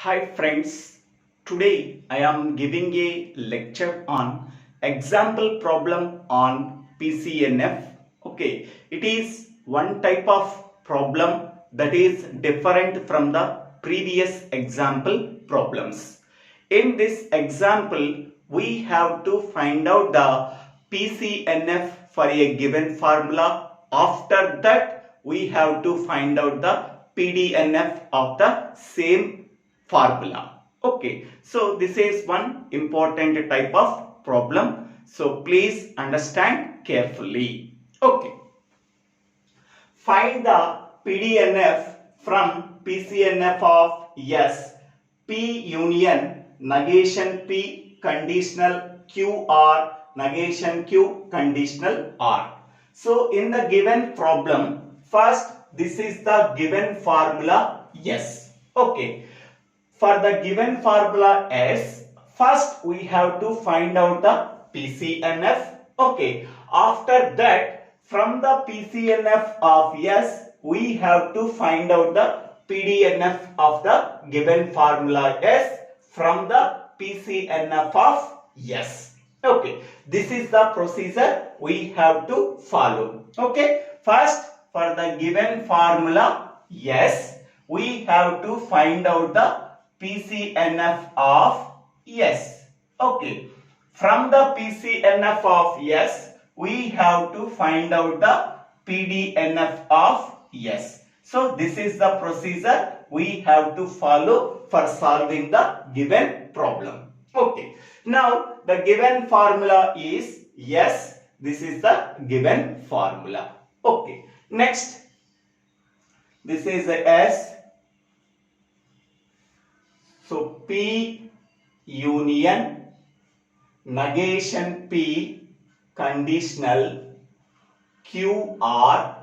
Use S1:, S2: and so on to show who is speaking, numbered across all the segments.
S1: Hi friends, today I am giving a lecture on example problem on PCNF. Okay, it is one type of problem that is different from the previous example problems. In this example, we have to find out the PCNF for a given formula. After that, we have to find out the PDNF of the same formula. Okay, so this is one important type of problem. So please understand carefully. Okay, find the PDNF from PCNF of S, P union, negation P, conditional Q R, negation Q, conditional R. So in the given problem, first this is the given formula S. Okay. For the given formula S, first we have to find out the PCNF. Okay. After that, from the PCNF of S, we have to find out the PDNF of the given formula S from the PCNF of S. Okay. This is the procedure we have to follow. Okay. First, for the given formula S, we have to find out the PCNF of S. Okay. From the PCNF of S, we have to find out the PDNF of S. So this is the procedure we have to follow for solving the given problem. Okay. Now the given formula is S. This is the given formula. Okay. Next, this is the S. So P union, negation P, conditional QR.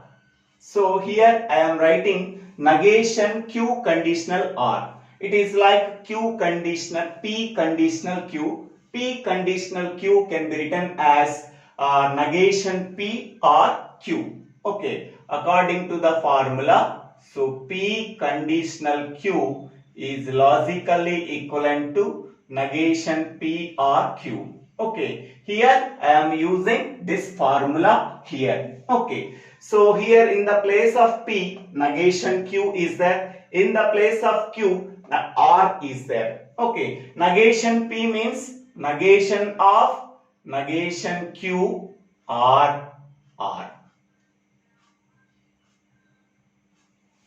S1: So here I am writing negation Q conditional R. It is like Q conditional, P conditional Q. P conditional Q can be written as negation P or Q. Okay, according to the formula, so P conditional Q is logically equivalent to negation P or Q. Okay, here I am using this formula here. Okay, so here in the place of P, negation Q is there. In the place of Q, R is there. Okay, negation P means negation of negation Q or R.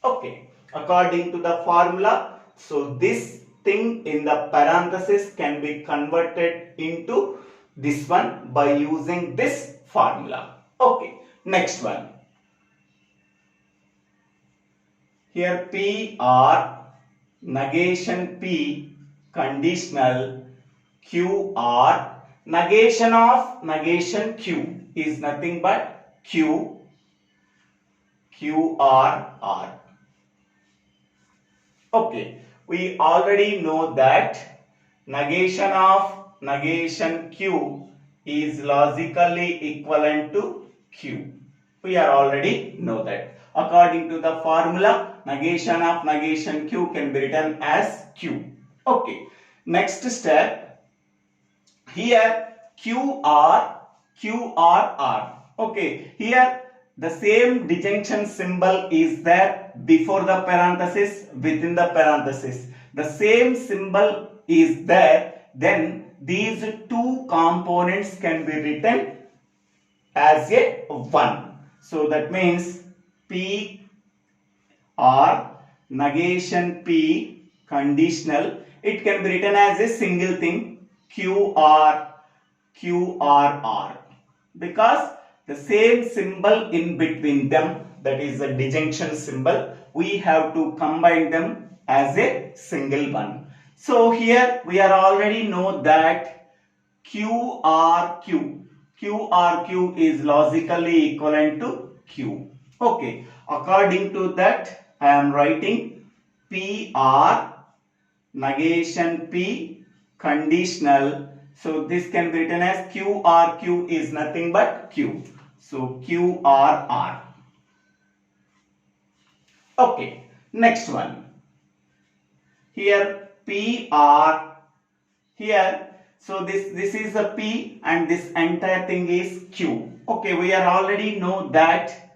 S1: Okay, according to the formula, so this thing in the parenthesis can be converted into this one by using this formula. Okay, next one. Here P R, negation P, conditional Q R, negation of negation Q is nothing but Q R R. Okay, we already know that negation of negation Q is logically equivalent to Q. We are already know that. According to the formula, negation of negation Q can be written as Q. Okay, next step. Here QR. Okay, here the same disjunction symbol is there before the parenthesis, within the parenthesis. The same symbol is there, then these two components can be written as a one. So that means P R negation P conditional, it can be written as a single thing QR because the same symbol in between them, that is the disjunction symbol, we have to combine them as a single one. So here we are already know that QRQ is logically equivalent to Q. Okay, according to that I am writing PR negation P conditional. So this can be written as QRQ is nothing but Q. So QRR. Okay, next one. Here P R here. So this is a P and this entire thing is Q. Okay, we are already know that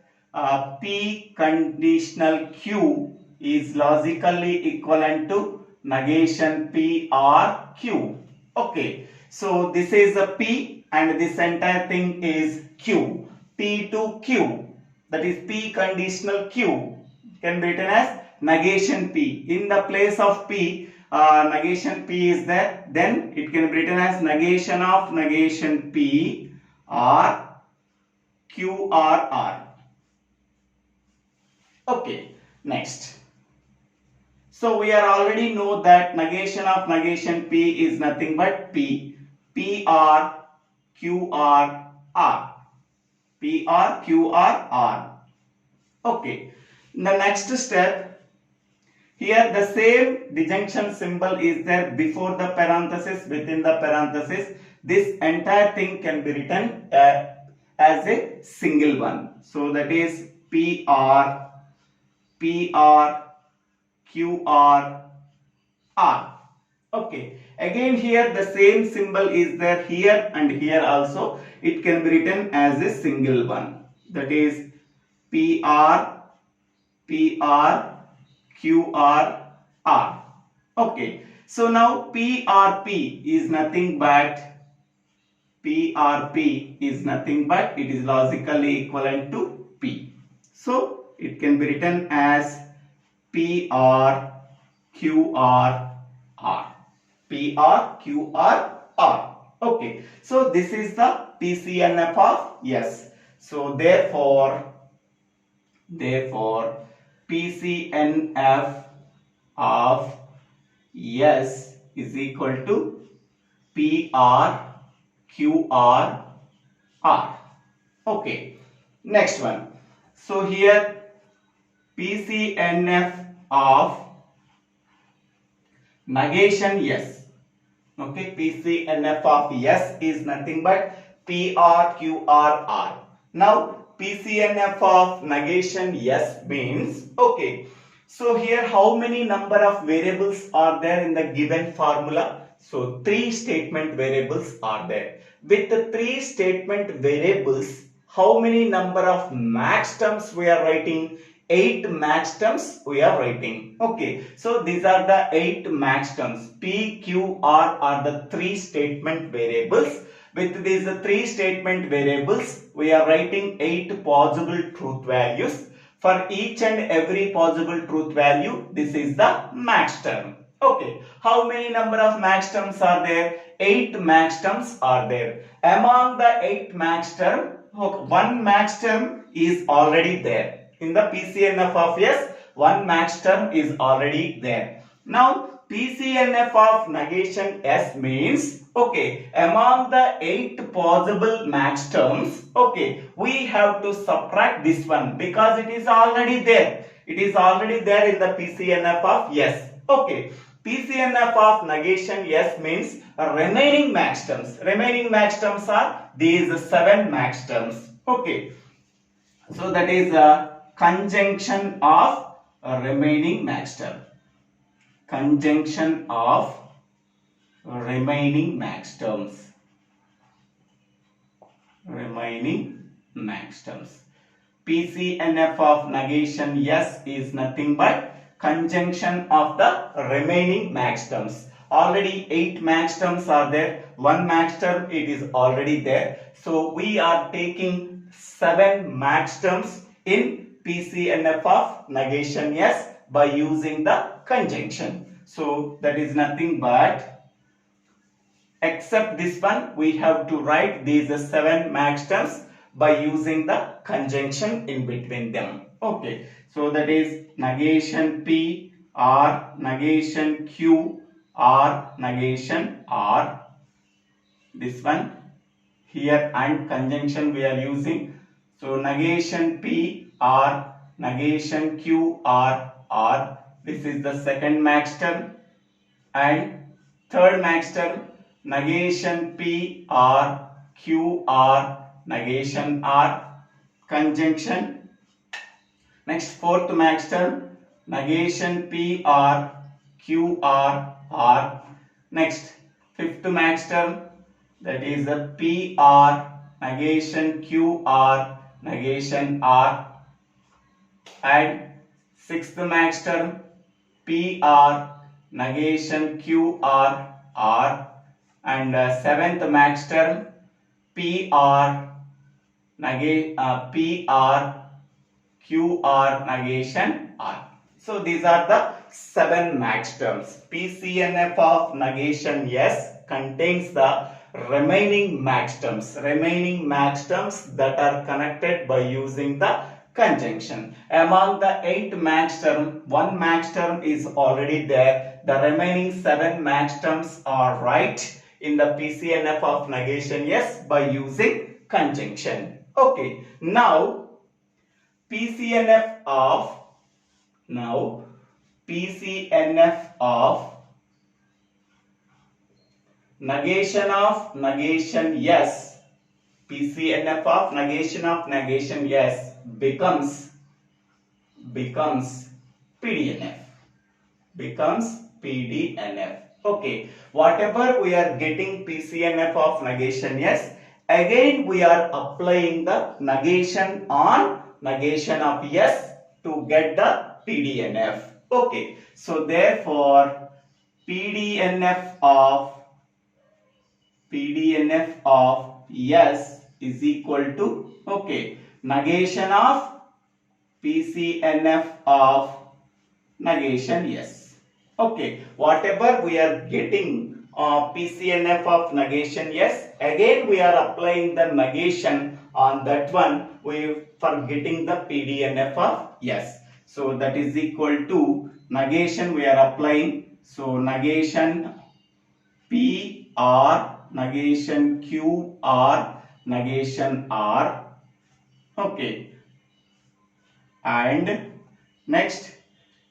S1: P conditional Q is logically equivalent to negation P R Q. Okay, so this is a P and this entire thing is Q. P to Q, that is P conditional Q can be written as negation P. In the place of P, negation P is there, then it can be written as negation of negation P or Q R R. Okay, next. So we are already know that negation of negation P is nothing but P. P R Q R R. P R Q R R. Okay. In the next step, here the same disjunction symbol is there before the parenthesis, within the parenthesis. This entire thing can be written as a single one. So that is P R Q R R. Okay. Again here the same symbol is there here and here also. It can be written as a single one. That is P R Q R R. Okay. So now PRP is nothing but it is logically equivalent to P. So it can be written as P R Q R R. P R Q R R. Okay. So this is the PCNF of S. So therefore PCNF of S is equal to P R Q R R. Okay. Next one. So here PCNF of negation S. Okay, PCNF of S is nothing but P R Q R R. Now PCNF of negation S means, okay, so here how many number of variables are there in the given formula? So 3 statement variables are there. With the 3 statement variables, how many number of max terms we are writing? 8 max terms we are writing. Okay, so these are the 8 max terms. P, Q, R are the 3 statement variables. With these 3 statement variables, we are writing 8 possible truth values. For each and every possible truth value, this is the max term. Okay, how many number of max terms are there? 8 max terms are there. Among the 8 max term, 1 max term is already there. In the PCNF of S, 1 max term is already there. Now, PCNF of negation S means, okay, among the 8 possible max terms, okay, we have to subtract this one because it is already there. It is already there in the PCNF of S. Okay, PCNF of negation S means remaining max terms. Remaining max terms are these 7 max terms. Okay, so that is a conjunction of remaining max term. Conjunction of remaining max terms. Remaining max terms. PCNF of negation S is nothing but conjunction of the remaining max terms. Already 8 max terms are there. 1 max term it is already there. So we are taking 7 max terms in PCNF of negation S by using the conjunction. So that is nothing but, except this one, we have to write these 7 max terms by using the conjunction in between them. Okay, so that is negation P or negation Q or negation R. This one here and conjunction we are using. So negation P or negation Q or R. This is the second max term, and third max term negation P or Q or negation R, conjunction. Next fourth max term negation P or QR, R. Next, fifth max term, that is the PR, negation QR, negation R. And sixth max term, PR, negation QR, R. And seventh max term, PR, QR, negation R. So these are the 7 max terms. PCNF of negation S contains the remaining max terms that are connected by using the conjunction. Among the 8 max term, 1 max term is already there. The remaining 7 max terms are right in the PCNF of negation S by using conjunction. Okay, now PCNF of negation of negation yes, PCNF of negation yes becomes PDNF. Okay, whatever we are getting PCNF of negation yes, again we are applying the negation on negation of yes to get the PDNF. Okay, so therefore PDNF of yes is equal to, okay, negation of PCNF of negation yes. Okay, whatever we are getting PCNF of negation yes, again we are applying the negation on that one for getting the PDNF of yes. So that is equal to negation we are applying. So negation PR, negation QR, negation R. Okay, and next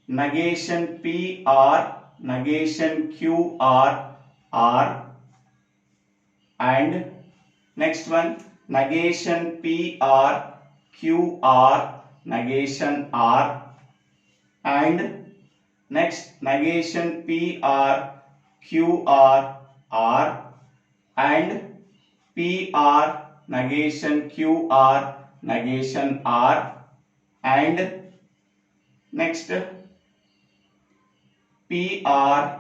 S1: negation PR, negation QR, R. And next one negation PR, QR, negation R. And next negation PR, QR, R. And PR, negation QR, negation R. And next PR,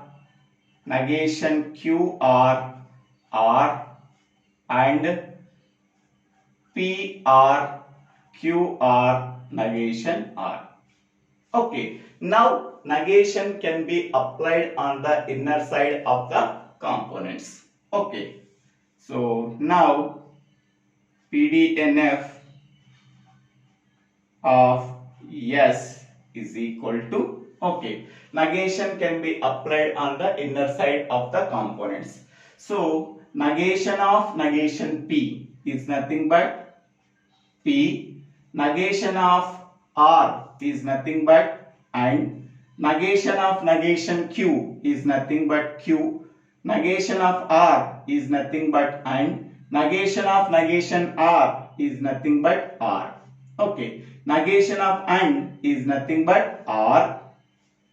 S1: negation QR, R. And PR, QR, negation R. Okay, now negation can be applied on the inner side of the components. Okay, so now PDNF of yes is equal to, okay, negation can be applied on the inner side of the components. So negation of negation P is nothing but P, negation of R is nothing but, and negation of negation Q is nothing but Q, negation of R is nothing but, and negation of negation R is nothing but R. Okay, negation of and is nothing but R.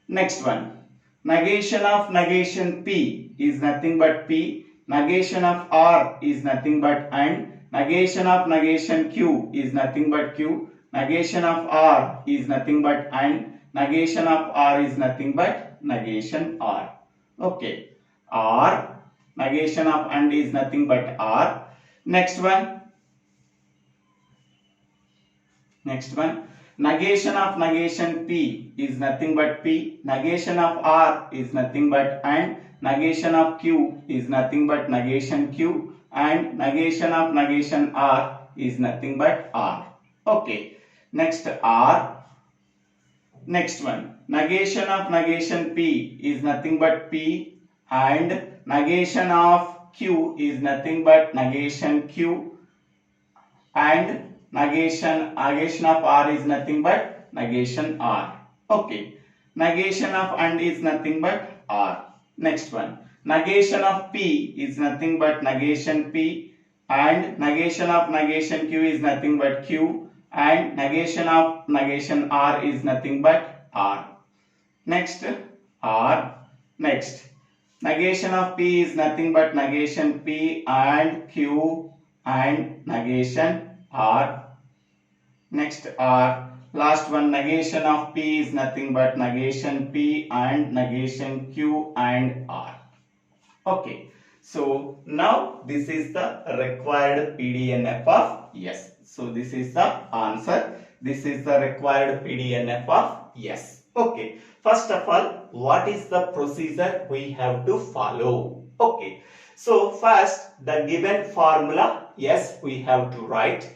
S1: Next one, negation of negation P is nothing but P, negation of R is nothing but and, negation of negation Q is nothing but Q, negation of R is nothing but and, negation of R is nothing but negation R. Okay, R, negation of and is nothing but R. Next one, negation of negation P is nothing but P, negation of R is nothing but and, negation of Q is nothing but negation Q, and negation of negation R is nothing but R. Okay, next R. Next one, negation of negation P is nothing but P, and negation of Q is nothing but negation Q, and negation of R is nothing but negation R. Okay, negation of and is nothing but R. Next one, negation of P is nothing but negation P, and negation of negation Q is nothing but Q, and negation of negation R is nothing but R. Next R, Next, negation of P is nothing but negation P and Q and negation R. Next R. Last one, negation of P is nothing but negation P and negation Q and R. Okay. So now this is the required PDNF of yes. So this is the answer. This is the required PDNF of yes. Okay. First of all, what is the procedure we have to follow? Okay. So first, the given formula, yes, we have to write.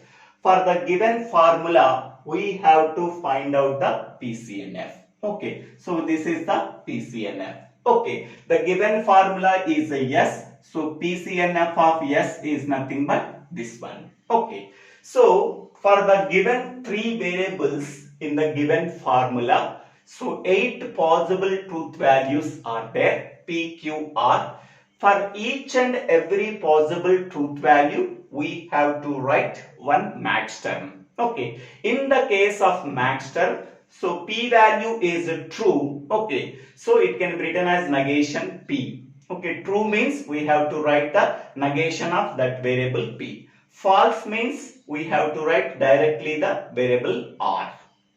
S1: For the given formula, we have to find out the PCNF. Okay. So this is the PCNF. Okay. The given formula is a yes. So PCNF of yes is nothing but this one. Okay. So for the given three variables in the given formula, so 8 possible truth values are there, P, Q, R. For each and every possible truth value, we have to write one max term. Okay. In the case of max term, so P value is true. Okay. So it can be written as negation P. Okay, true means we have to write the negation of that variable P. False means we have to write directly the variable R.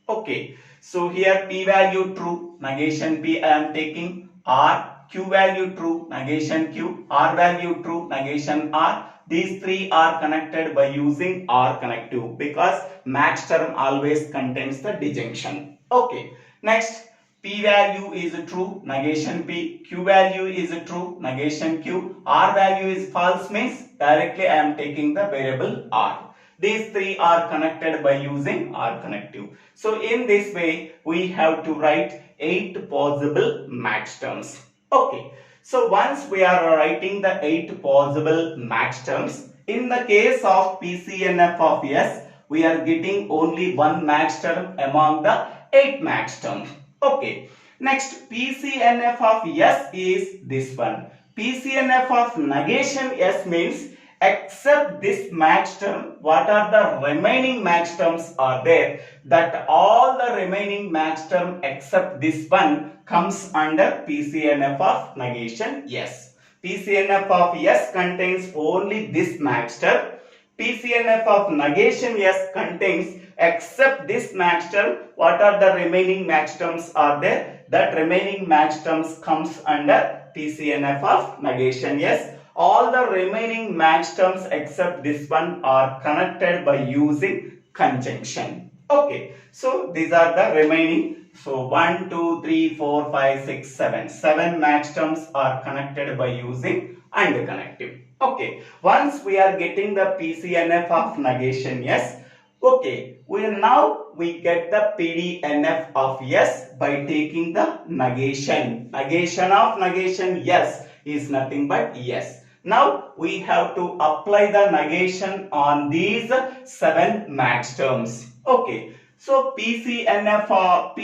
S1: Okay, so here P value true, negation P I am taking. R, Q value true, negation Q. R value true, negation R. These three are connected by using R connective because max term always contains the disjunction. Okay, next. P value is true, negation P. Q value is true, negation Q. R value is false means directly I am taking the variable R. These three are connected by using R connective. So in this way, we have to write 8 possible max terms. Okay. So once we are writing the 8 possible max terms, in the case of PCNF of S, we are getting only one max term among the 8 max terms. Okay, next PCNF of S is this one. PCNF of negation S means except this max term, what are the remaining max terms are there, that all the remaining max term except this one comes under PCNF of negation S. PCNF of S contains only this max term. PCNF of negation S contains except this max term, what are the remaining max terms are there, that remaining max terms comes under PCNF of negation S. All the remaining max terms except this one are connected by using conjunction. Okay, so these are the remaining. So 1, 2, 3, 4, 5, 6, 7. 7 max terms are connected by using AND connective. Okay, once we are getting the PCNF of negation S, okay, we get the PDNF of yes by taking the negation. Negation of negation yes is nothing but yes. Now we have to apply the negation on these 7 max terms. Okay, so PCNF of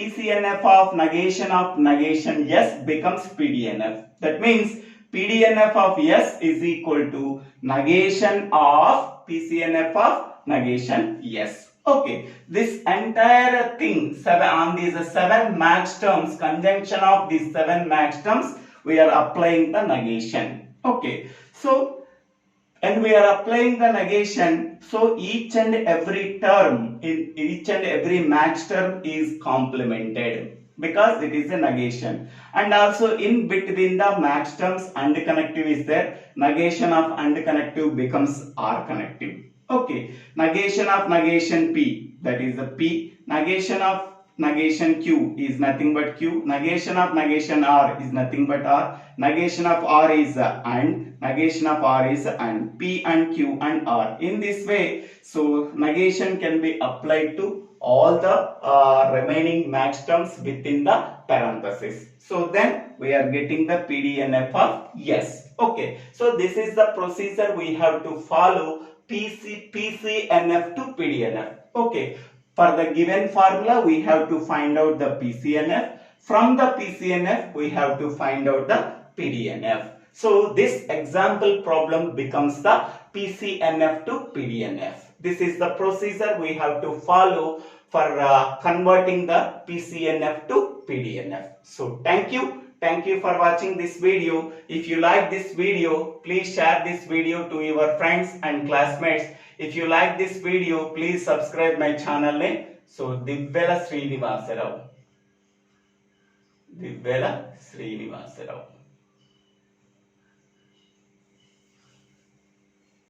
S1: negation yes becomes PDNF. That means PDNF of yes is equal to negation of PCNF of negation yes. Okay, this entire thing on these 7 max terms, conjunction of these 7 max terms, we are applying the negation. Okay, so and we are applying the negation, so each and every term in each and every max term is complemented because it is a negation, and also in between the max terms AND connective is there. Negation of AND connective becomes R connective. Okay, negation of negation P, that is the P. Negation of negation Q is nothing but Q. Negation of negation R is nothing but R. Negation of R is AND. Negation of R is AND. P and Q and R. In this way, so negation can be applied to all the remaining max terms within the parenthesis. So then we are getting the PDNF of yes. Okay, so this is the procedure we have to follow. PCNF to PDNF. Okay, for the given formula we have to find out the PCNF. From the PCNF we have to find out the PDNF. So this example problem becomes the PCNF to PDNF. This is the procedure we have to follow for converting the PCNF to PDNF. So thank you. Thank you for watching this video. If you like this video, please share this video to your friends and classmates. If you like this video, please subscribe my channel name. So Divvela Srinivasarao.